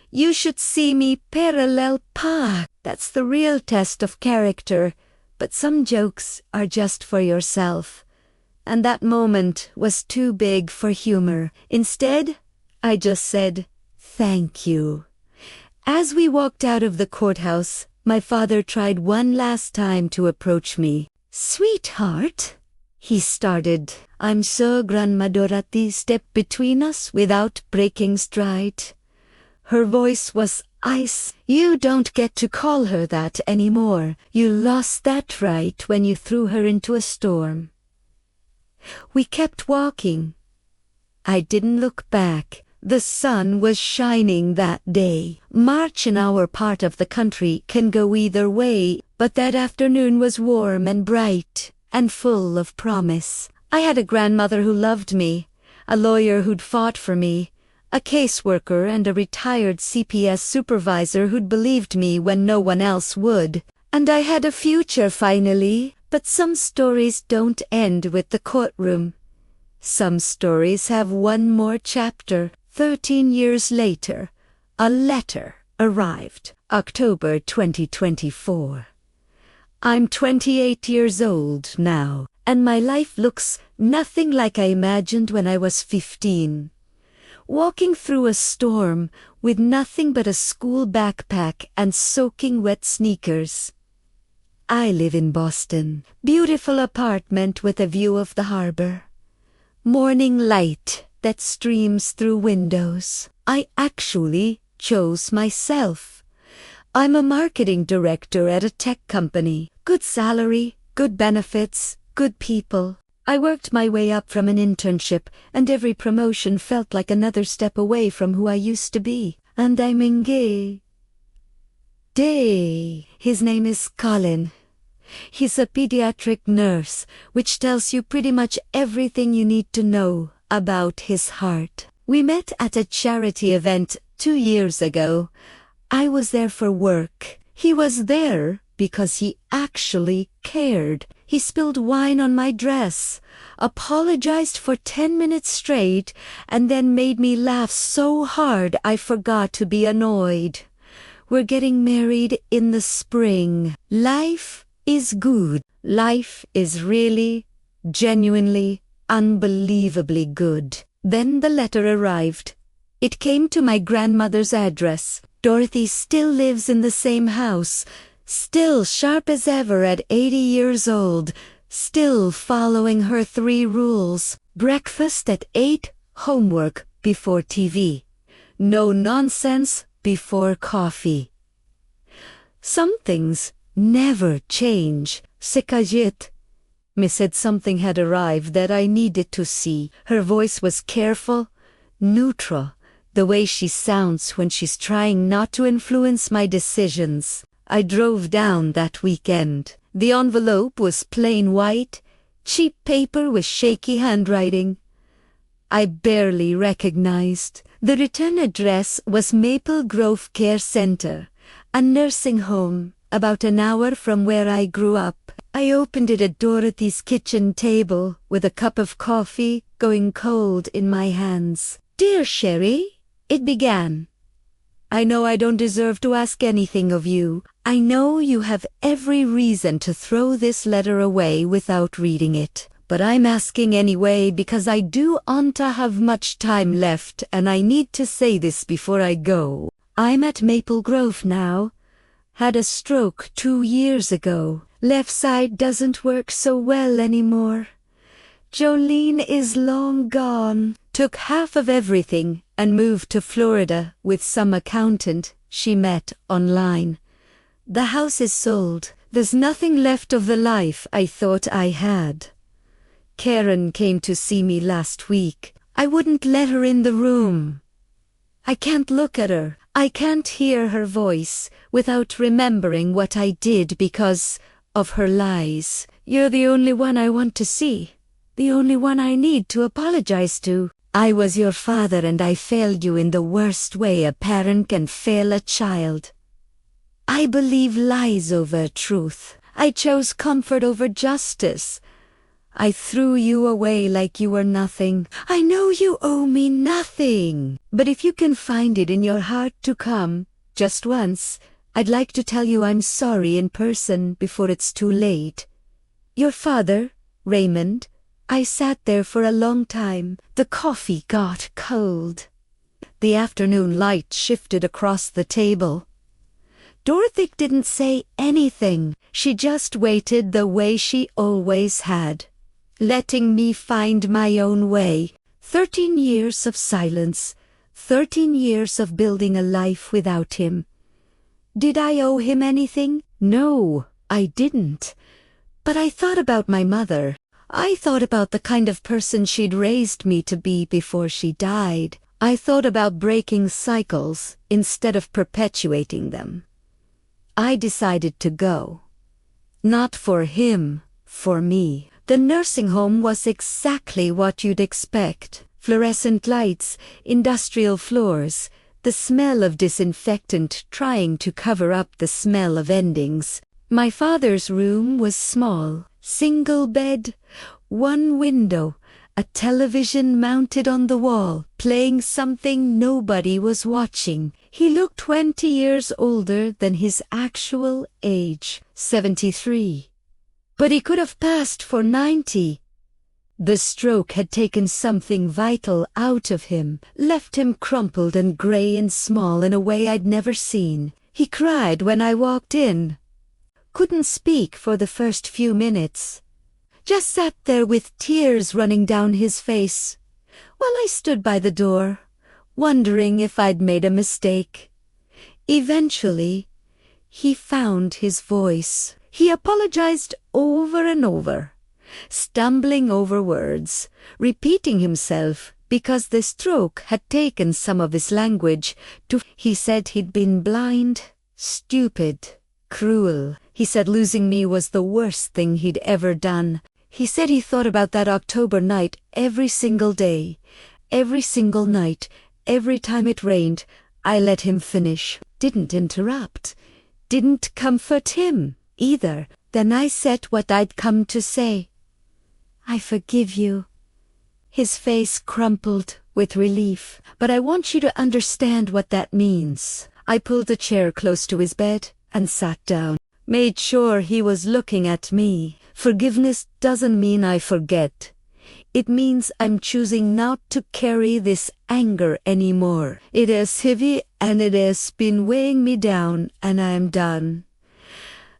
you should see me parallel park." That's the real test of character, but some jokes are just for yourself. And that moment was too big for humor. Instead, I just said, "Thank you." As we walked out of the courthouse, my father tried one last time to approach me. "Sweetheart," he started. "I'm sure Grandma Dorothy stepped between us without breaking stride." Her voice was ice. "You don't get to call her that anymore. You lost that right when you threw her into a storm." We kept walking. I didn't look back. The sun was shining that day. March in our part of the country can go either way, but that afternoon was warm and bright and full of promise. I had a grandmother who loved me, a lawyer who'd fought for me, a caseworker and a retired CPS supervisor who'd believed me when no one else would. And I had a future finally. But some stories don't end with the courtroom. Some stories have one more chapter. 13 years later, a letter arrived. October 2024. I'm 28 years old now, and my life looks nothing like I imagined when I was 15. Walking through a storm with nothing but a school backpack and soaking wet sneakers. I live in Boston. Beautiful apartment with a view of the harbor. Morning light that streams through windows. I actually chose myself. I'm a marketing director at a tech company. Good salary, good benefits, good people. I worked my way up from an internship, and every promotion felt like another step away from who I used to be. And I'm engaged. His name is Colin. He's a pediatric nurse, which tells you pretty much everything you need to know about his heart. We met at a charity event 2 years ago. I was there for work. He was there because he actually cared. He spilled wine on my dress, apologized for 10 minutes straight, and then made me laugh so hard I forgot to be annoyed. We're getting married in the spring. Life is good. Life is really, genuinely, unbelievably good. Then the letter arrived. It came to my grandmother's address. Dorothy still lives in the same house, still sharp as ever at 80 years old, still following her 3 rules. Breakfast at 8, homework before TV. No nonsense before coffee. Some things never change. Sekajit. Miss said something had arrived that I needed to see. Her voice was careful, neutral, the way she sounds when she's trying not to influence my decisions. I drove down that weekend. The envelope was plain white, cheap paper with shaky handwriting. I barely recognized. The return address was Maple Grove Care Center, a nursing home about an hour from where I grew up. I opened it at Dorothy's kitchen table with a cup of coffee going cold in my hands. "Dear Sherry," it began. "I know I don't deserve to ask anything of you. I know you have every reason to throw this letter away without reading it. But I'm asking anyway because I do want to have much time left and I need to say this before I go. I'm at Maple Grove now. Had a stroke 2 years ago. Left side doesn't work so well anymore. Jolene is long gone. Took half of everything and moved to Florida with some accountant she met online. The house is sold. There's nothing left of the life I thought I had. Karen came to see me last week. I wouldn't let her in the room. I can't look at her. I can't hear her voice without remembering what I did because of her lies. You're the only one I want to see. The only one I need to apologize to. I was your father and I failed you in the worst way a parent can fail a child. I believe lies over truth. I chose comfort over justice. I threw you away like you were nothing. I know you owe me nothing. But if you can find it in your heart to come, just once, I'd like to tell you I'm sorry in person before it's too late. Your father, Raymond. I sat there for a long time. The coffee got cold. The afternoon light shifted across the table. Dorothy didn't say anything. She just waited the way she always had, letting me find my own way. 13 years of silence. 13 years of building a life without him. Did I owe him anything? No, I didn't. But I thought about my mother. I thought about the kind of person she'd raised me to be before she died. I thought about breaking cycles instead of perpetuating them. I decided to go. Not for him, for me. The nursing home was exactly what you'd expect. Fluorescent lights, industrial floors, the smell of disinfectant trying to cover up the smell of endings. My father's room was small, single bed, one window, a television mounted on the wall, playing something nobody was watching. He looked 20 years older than his actual age, 73. But he could have passed for 90. The stroke had taken something vital out of him, left him crumpled and gray and small in a way I'd never seen. He cried when I walked in. Couldn't speak for the first few minutes. Just sat there with tears running down his face, while I stood by the door, wondering if I'd made a mistake. Eventually, he found his voice. He apologized over and over, stumbling over words, repeating himself because the stroke had taken some of his language to. He said he'd been blind, stupid, cruel. He said losing me was the worst thing he'd ever done. He said he thought about that October night every single day, every single night, every time it rained. I let him finish, didn't interrupt, didn't comfort him either. Then I said what I'd come to say. I forgive you. His face crumpled with relief. But I want you to understand what that means. I pulled a chair close to his bed and sat down. Made sure he was looking at me. Forgiveness doesn't mean I forget. It means I'm choosing not to carry this anger anymore. It is heavy and it has been weighing me down, and I'm done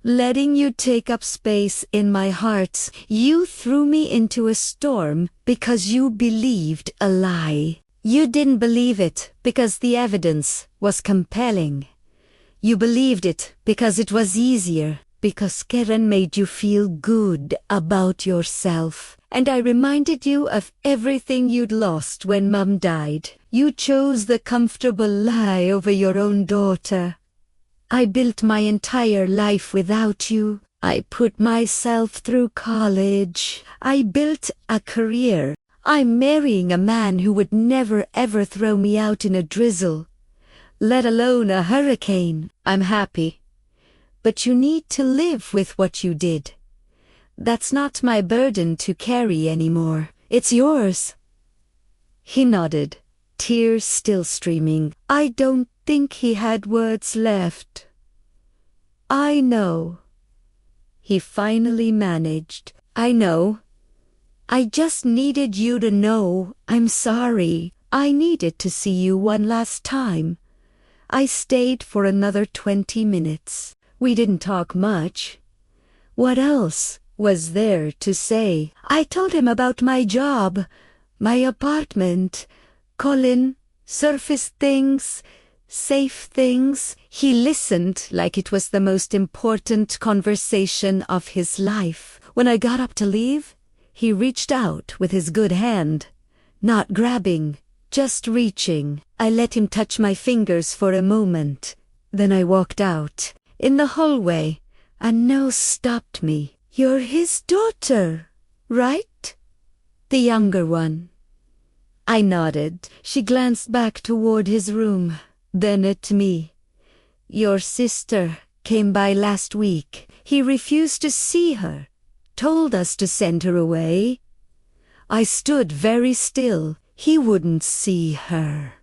letting you take up space in my heart. You threw me into a storm because you believed a lie. You didn't believe it because the evidence was compelling. You believed it because it was easier, because Karen made you feel good about yourself. And I reminded you of everything you'd lost when Mom died. You chose the comfortable lie over your own daughter. I built my entire life without you. I put myself through college. I built a career. I'm marrying a man who would never ever throw me out in a drizzle, let alone a hurricane. I'm happy. But you need to live with what you did. That's not my burden to carry anymore. It's yours. He nodded, tears still streaming. I don't think he had words left. I know. He finally managed. I know. I just needed you to know I'm sorry. I needed to see you one last time. I stayed for another 20 minutes. We didn't talk much. What else was there to say? I told him about my job, my apartment, Colin, surface things, safe things. He listened like it was the most important conversation of his life. When I got up to leave, he reached out with his good hand, not grabbing, just reaching. I let him touch my fingers for a moment. Then I walked out. In the hallway, a nose stopped me. You're his daughter, right? The younger one. I nodded. She glanced back toward his room, then at me. Your sister came by last week. He refused to see her, told us to send her away. I stood very still. He wouldn't see her.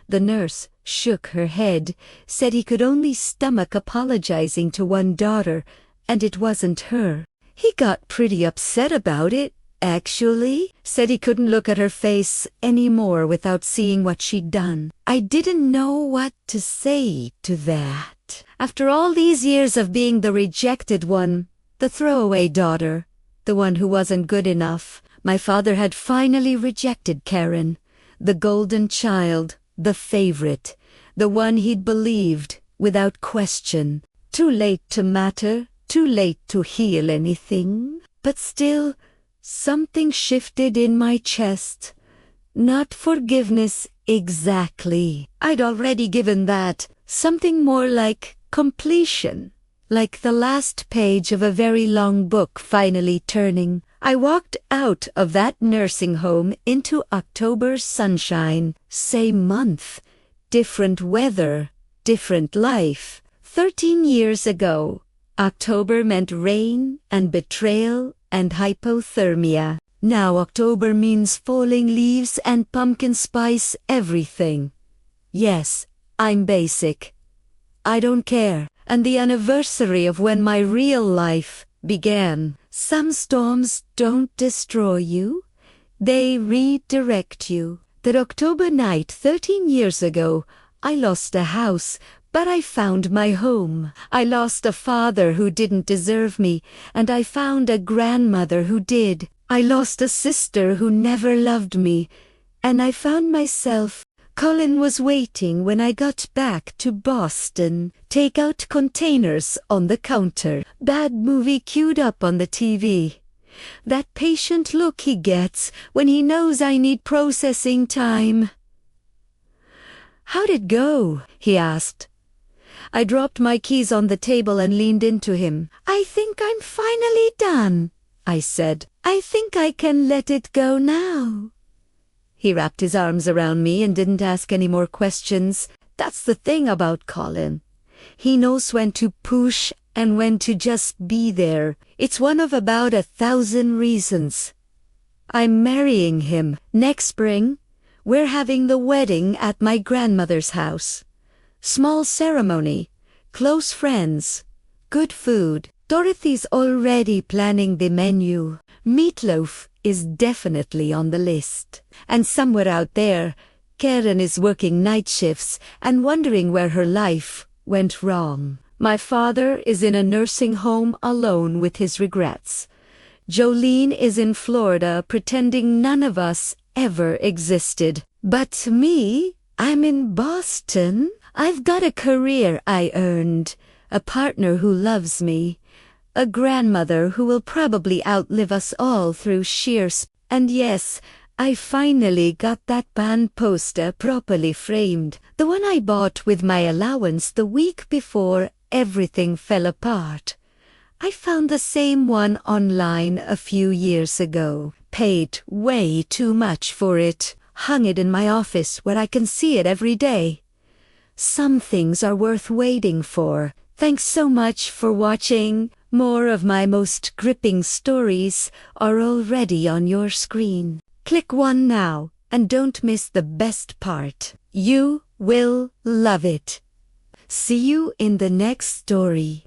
The nurse shook her head, said he could only stomach apologizing to one daughter, and it wasn't her. He got pretty upset about it, actually. Said he couldn't look at her face anymore without seeing what she'd done. I didn't know what to say to that. After all these years of being the rejected one, the throwaway daughter, the one who wasn't good enough, my father had finally rejected Karen, the golden child, the favorite, the one he'd believed without question. Too late to matter, too late to heal anything. But still, something shifted in my chest. Not forgiveness exactly. I'd already given that. Something more like completion. Like the last page of a very long book finally turning. I walked out of that nursing home into October sunshine. Same month, different weather, different life. 13 years ago, October meant rain and betrayal and hypothermia. Now October means falling leaves and pumpkin spice everything. Yes, I'm basic. I don't care. And the anniversary of when my real life began. Some storms don't destroy you. They redirect you. That October night 13 years ago, I lost a house, but I found my home. I lost a father who didn't deserve me, and I found a grandmother who did. I lost a sister who never loved me, and I found myself. Colin was waiting when I got back to Boston. Takeout containers on the counter. Bad movie queued up on the TV. That patient look he gets when he knows I need processing time. How'd it go? He asked. I dropped my keys on the table and leaned into him. I think I'm finally done, I said. I think I can let it go now. He wrapped his arms around me and didn't ask any more questions. That's the thing about Colin. He knows when to push and when to just be there. It's one of about 1,000 reasons. I'm marrying him. Next spring, we're having the wedding at my grandmother's house. Small ceremony, close friends, good food. Dorothy's already planning the menu. Meatloaf is definitely on the list. And somewhere out there, Karen is working night shifts and wondering where her life went wrong. My father is in a nursing home alone with his regrets. Jolene is in Florida pretending none of us ever existed. But me, I'm in Boston. I've got a career I earned, a partner who loves me, a grandmother who will probably outlive us all through sheer and yes, I finally got that band poster properly framed, the one I bought with my allowance the week before everything fell apart. I found the same one online a few years ago. Paid way too much for it. Hung it in my office where I can see it every day. Some things are worth waiting for. Thanks so much for watching. More of my most gripping stories are already on your screen. Click one now and don't miss the best part. You will love it. See you in the next story.